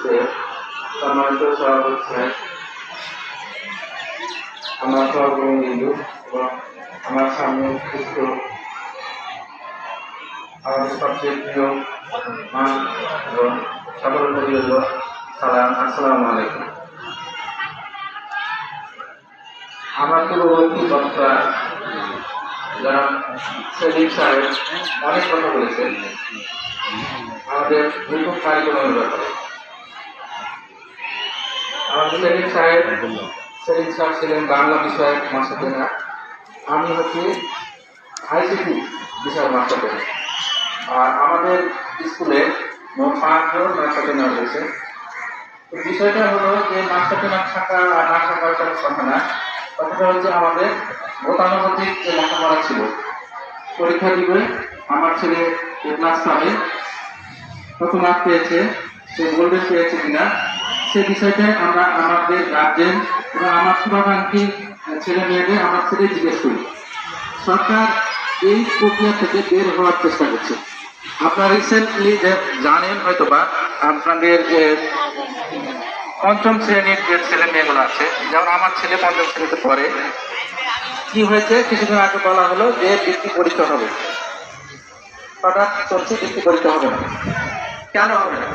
সে সম্মানিত সভাপতি সাহেব, আমার সহকর্মীবৃন্দ এবং আমার সামনে উপস্থিত আমাদের সবচেয়ে প্রিয় মা এবং সকল পরিবার সালাম, আসসালামু আলাইকুম। আমার পূর্ববর্তী বক্তা যারা সেলিম সাহেব অনেক কথা বলেছেন আমাদের নতুন কারিগরের ব্যাপারে। আমাদের সেলিম সাহেব ছিলেন বাংলা বিষয়ের মাস্টার ট্রেনার, আমি হচ্ছি আইসিটি বিষয়ের মাস্টার ট্রেনার। আর আমাদের স্কুলে মোট 5 জন মাস্টার ট্রেনার রয়েছে। তো বিষয়টা হলো যে মাস্টার ট্রেনার থাকা আর না থাকার কোনো কথা না, কথাটা হচ্ছে আমাদের গতানুগতিক যে লেখাপড়া ছিল। পরীক্ষা দিবে, আমার ছেলে ক্লাস পাবে, কত মার্ক পেয়েছে, সে গোল্ডেন পেয়েছে কিনা, সে বিষয়টাই আমরা আমাদের গার্জেন এবং আমার শুভাকাঙ্ক্ষী ছেলে মেয়েদের আমার ছেলে জিজ্ঞেস করি। সরকার এই প্রক্রিয়া থেকে বের হওয়ার চেষ্টা করছে। আপনারা রিসেন্টলি জানেন হয়তোবা, আপনাদের যে 5ম শ্রেণীর যে ছেলে মেয়েগুলো আছে, যেমন আমার ছেলে 5ম শ্রেণীতে পড়ে, কি হয়েছে কিছুদিন আগে বলা হলো যে বৃত্তি পরীক্ষা হবে। হঠাৎ করছে বৃত্তি পরীক্ষা হবে না। কেন হবে না?